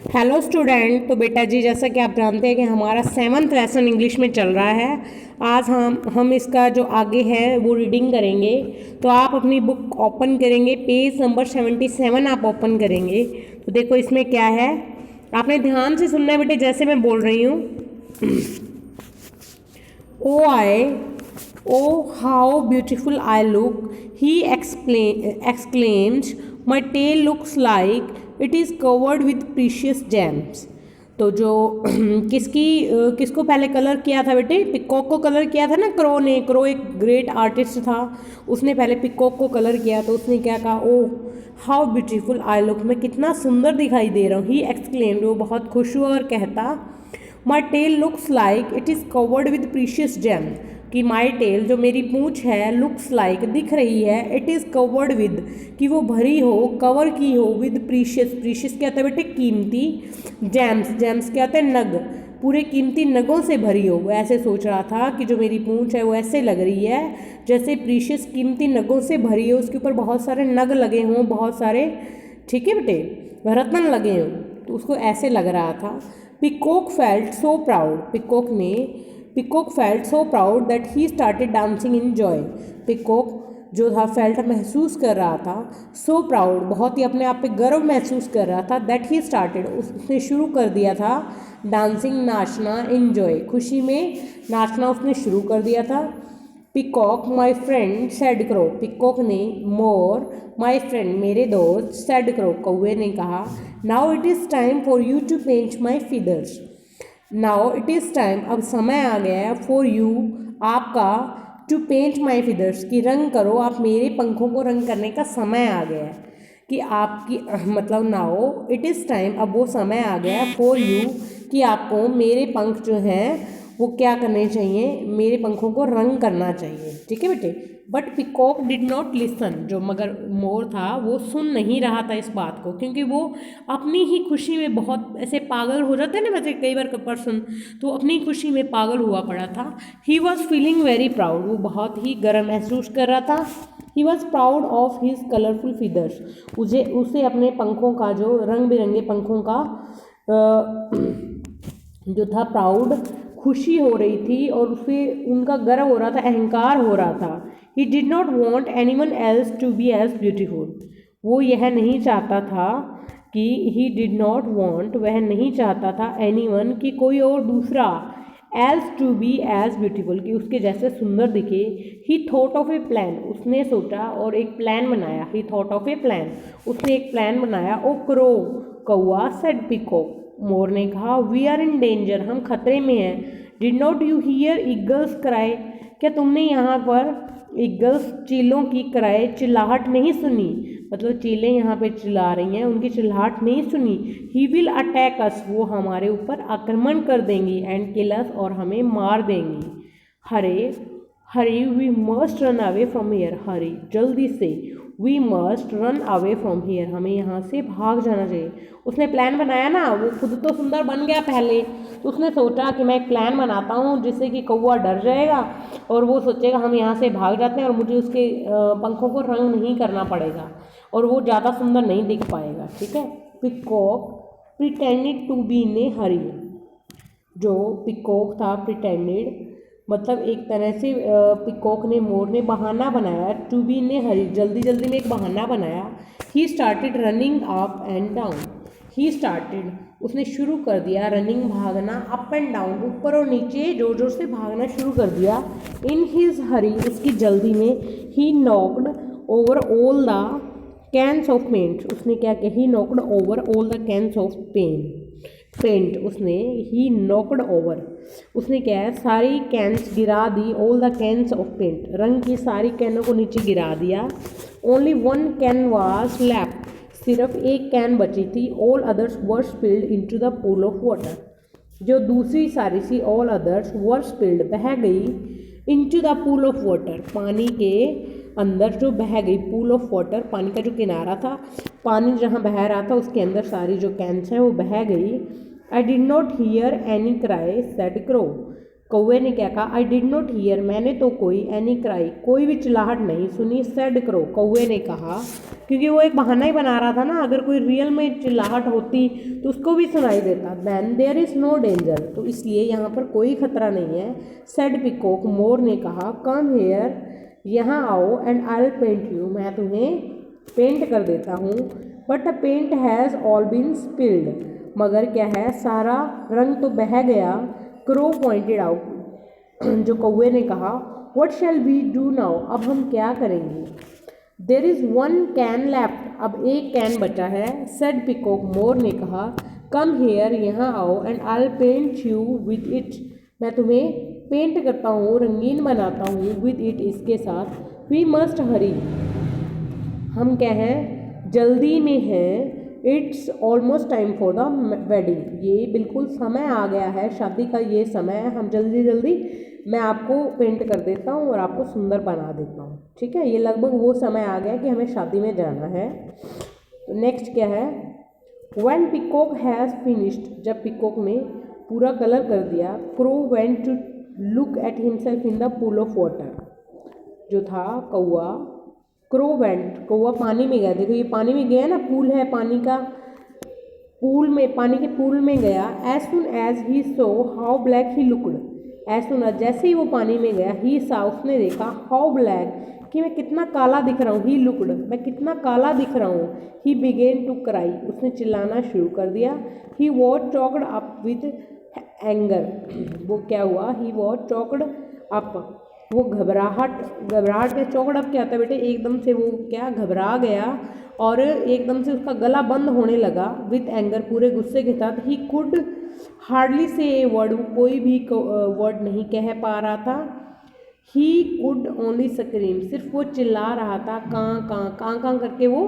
Hello student. तो बेटा जी, जैसा कि आप जानते हैं कि हमारा 7th लेसन इंग्लिश में चल रहा है। आज हम इसका जो आगे है वो रीडिंग करेंगे। तो आप अपनी बुक ओपन करेंगे, पेज नंबर 77 आप ओपन करेंगे। तो देखो इसमें क्या है, आपने ध्यान से सुनना है बेटे, जैसे मैं बोल रही हूँ। Oh I, oh how beautiful I look, he exclaimed, my tail looks like it is covered with precious gems। तो जो किसको पहले कलर किया था बेटे? पिकॉक को कलर किया था ना क्रो ने। क्रो एक ग्रेट आर्टिस्ट था, उसने पहले पिकॉक को कलर किया। तो उसने क्या कहा, ओ हाउ ब्यूटीफुल आई लुक, मैं कितना सुंदर दिखाई दे रहा हूँ। ही एक्सक्लेम्ड, वो बहुत खुश हुआ और कहता, my tail looks like it is covered with precious gem, कि माई टेल जो मेरी पूँछ है, लुक्स लाइक दिख रही है, इट इज़ कवर्ड विद कि वो भरी हो, कवर की हो, विद प्रीशियस। प्रीशियस क्या होता है बेटे? कीमती। जेम्स, जेम्स क्या होता है? नग, पूरे कीमती नगों से भरी हो। वो ऐसे सोच रहा था कि जो मेरी पूँछ है वो ऐसे लग रही है जैसे प्रीशियस कीमती नगों से भरी हो, उसके ऊपर बहुत सारे नग लगे हों, बहुत सारे, ठीक है बेटे, रत्न लगे हों। तो उसको ऐसे लग रहा था। Peacock felt so proud, peacock felt so proud that he started dancing in joy. Peacock जो था, फेल्ट महसूस कर रहा था, सो प्राउड बहुत ही अपने आप पे गर्व महसूस कर रहा था, दैट ही स्टार्टेड उसने शुरू कर दिया था, डांसिंग नाचना, इन जॉय खुशी में नाचना उसने शुरू कर दिया था। Peacock my friend said crow, peacock ने, मोर माई फ्रेंड मेरे दोस्त, सेड क्रो कौवे ने कहा, now it is time for you to paint my feathers, now it is time अब समय आ गया है, फॉर यू आपका, टू पेंट माई फीदर्स की रंग करो, आप मेरे पंखों को रंग करने का समय आ गया है। कि आपकी मतलब नाउ इट इज़ टाइम, अब वो समय आ गया है, फॉर यू कि आपको मेरे पंख जो हैं वो क्या करने चाहिए, मेरे पंखों को रंग करना चाहिए, ठीक है बेटे। But peacock did not listen, जो मगर मोर था वो सुन नहीं रहा था इस बात को, क्योंकि वो अपनी ही खुशी में बहुत ऐसे पागल हो जाते हैं ना वैसे कई बार पर्सन, तो अपनी खुशी में पागल हुआ पड़ा था। He was feeling very proud, वो बहुत ही गर्व महसूस कर रहा था। He was proud of his colourful feathers, उसे अपने पंखों का, जो रंग बिरंगे पंखों का जो था, प्राउड, खुशी हो रही थी, और उसे उनका गर्व हो रहा था, अहंकार हो रहा था। He did not want anyone else to be as beautiful, वो यह नहीं चाहता था कि, ही डिड नॉट वॉन्ट, वह नहीं चाहता था, एनी वन कि कोई और दूसरा, else to be as beautiful कि उसके जैसे सुंदर दिखे। He thought of a plan, उसने सोचा और एक प्लान बनाया। He thought of a plan, उसने एक प्लान बनाया। ओ क्रो कौआ, सेड पिकॉक, मोर ने कहा, वी आर इन डेंजर, हम खतरे में हैं। Did not you here eagles cry, क्या तुमने यहाँ पर ईगल्स, चीलों की क्राई, चिल्लाहट नहीं सुनी? मतलब चीलें यहाँ पे चिल्ला रही हैं, उनकी चिल्लाहट नहीं सुनी। ही विल अटैक अस, वो हमारे ऊपर आक्रमण कर देंगी, एंड किल अस, और हमें मार देंगी। Hurry hurry we must run away from here, hurry जल्दी से, we must run away from here, हमें यहाँ से भाग जाना चाहिए। उसने प्लान बनाया ना, वो खुद तो सुंदर बन गया पहले, तो उसने सोचा कि मैं एक प्लान बनाता हूँ जिससे कि कौवा डर जाएगा और वो सोचेगा हम यहाँ से भाग जाते हैं और मुझे उसके पंखों को रंग नहीं करना पड़ेगा और वो ज़्यादा सुंदर नहीं दिख पाएगा, ठीक है। Peacock pretended to be in a hurry, जो पिकॉक था, प्रिटेंडेड मतलब एक तरह से पिकॉक ने, मोर ने बहाना बनाया, टू बी ने, हरी जल्दी जल्दी में एक बहाना बनाया। He started running up and down, he started उसने शुरू कर दिया, रनिंग भागना, अप एंड डाउन ऊपर और नीचे जोर जोर से भागना शुरू कर दिया। इन हिज हरी उसकी जल्दी में, he knocked over all the cans of paint, उसने क्या किया, he knocked over all the cans of paint उसने, ही नॉक्ड ओवर, उसने क्या है, सारी कैंस गिरा दी, all the cans of paint, रंग की सारी कैनों को नीचे गिरा दिया। Only one can was left, सिर्फ एक कैन बची थी। All others were spilled into the pool of water, जो दूसरी सारी सी, ऑल अदर्स वर स्पिल्ड बह गई, into the pool of water पानी के अंदर जो बह गई, पूल ऑफ वाटर पानी का जो किनारा था, पानी जहाँ बह रहा था उसके अंदर सारी जो कैंस हैं वो बह गई। I did not here any cry, said crow, कौवे ने क्या कहा, आई डिड नॉट हियर, मैंने तो कोई एनी क्राई, कोई भी चिल्लाहट नहीं सुनी, सेड क्रो, कौवे ने कहा, क्योंकि वो एक बहाना ही बना रहा था ना, अगर कोई रियल में चिल्लाहट होती तो उसको भी सुनाई देता। Then there is no danger, तो इसलिए यहाँ पर कोई खतरा नहीं है। सेड पिकॉक, मोर ने कहा, कम हेयर, यहाँ आओ, and I will paint you, मैं तुम्हें पेंट कर देता हूँ। But the paint has all been spilled, मगर क्या है, सारा रंग तो बह गया। क्रो पॉइंटेड आउट, जो कौवे ने कहा, what shall we do now, अब हम क्या करेंगे। There is one can left, अब एक कैन बचा है। सेड पिकॉक, मोर ने कहा, कम हेयर, यहाँ आओ, and I will paint you with it, मैं तुम्हें पेंट करता हूँ, रंगीन बनाता हूँ, विद इट, इसके साथ। वी मस्ट हरी, हम क्या हैं, जल्दी में हैं। It's almost time for the wedding, ये बिल्कुल समय आ गया है, शादी का ये समय है, हम जल्दी जल्दी मैं आपको पेंट कर देता हूँ और आपको सुंदर बना देता हूँ। ठीक है, ये लगभग वो समय आ गया कि हमें शादी में जाना है। तो नेक्स्ट क्या है, व्हेन पिकॉक हैज़ फिनिश्ड, जब पिकॉक ने पूरा कलर कर दिया। Crow went to look at himself in the pool of water, जो था कौआ, क्रो वेंट, कौआ पानी में गया, देखो ये पानी में गया ना, पूल है पानी का, पूल में, पानी के पूल में गया। As soon as he saw how black he looked, as soon as, जैसे ही वो पानी में गया, ही सा, उसने देखा, हाउ ब्लैक, कि मैं कितना काला दिख रहा हूँ, ही लुकड, मैं कितना काला दिख रहा हूँ। ही बिगेन टू क्राई, उसने चिल्लाना शुरू कर दिया। He was choked up with anger, वो क्या हुआ, ही वॉज चॉक्ड अप, वो घबराहट में, चौकड़ अप क्या होता है बेटे, एकदम से वो क्या घबरा गया और एकदम से उसका गला बंद होने लगा। विथ एंगर, पूरे गुस्से के साथ। ही कुड हार्डली से ए वर्ड, कोई भी वर्ड नहीं कह पा रहा था। ही कुड ओनली स्क्रीम, सिर्फ वो चिल्ला रहा था, कां कां करके वो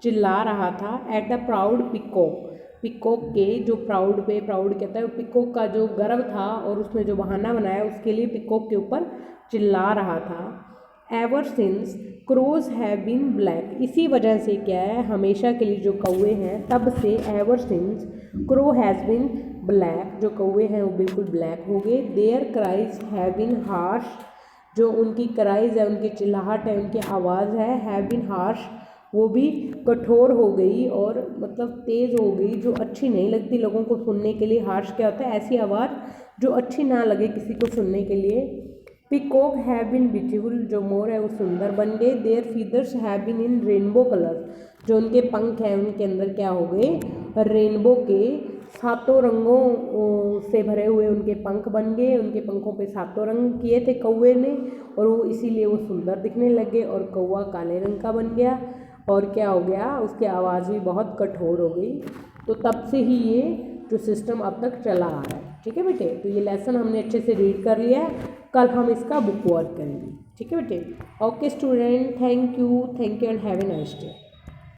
चिल्ला रहा था। At the proud peacock, peacock के जो प्राउड पे, प्राउड कहता है, पिकॉक का जो गर्व था और उसने जो बहाना बनाया उसके लिए पिकॉक के ऊपर चिल्ला रहा था। Ever since crows have been black, इसी वजह से क्या है, हमेशा के लिए जो कौवे हैं, तब से, ever since crow has been black, जो कौवे हैं वो बिल्कुल ब्लैक हो गए। Their cries have been harsh, जो उनकी क्राइज है, उनकी चिल्लाहट है, उनकी आवाज़ है, हैव बीन हार्श, वो भी कठोर हो गई और मतलब तेज़ हो गई, जो अच्छी नहीं लगती लोगों को सुनने के लिए। हार्श क्या होता है, ऐसी आवाज़ जो अच्छी ना लगे किसी को सुनने के लिए। पिकॉक हैव बीन ब्यूटीफुल, जो मोर है वो सुंदर बन गए। Their feathers have been in rainbow colour, जो उनके पंख हैं उनके अंदर क्या हो गए, रेनबो के सातों रंगों से भरे हुए उनके पंख बन गए। उनके पंखों पे सातों रंग किए थे कौवे ने, और वो इसीलिए वो सुंदर दिखने लगे। और कौवा काले रंग का बन गया, और क्या हो गया, उसकी आवाज़ भी बहुत कठोर हो गई। तो तब से ही ये जो सिस्टम अब तक चला आ रहा है। ठीक है बेटे, तो ये लेसन हमने अच्छे से रीड कर लिया है, कल हम इसका बुक वर्क करेंगे। ठीक है बेटे, okay student, thank you and have a nice day.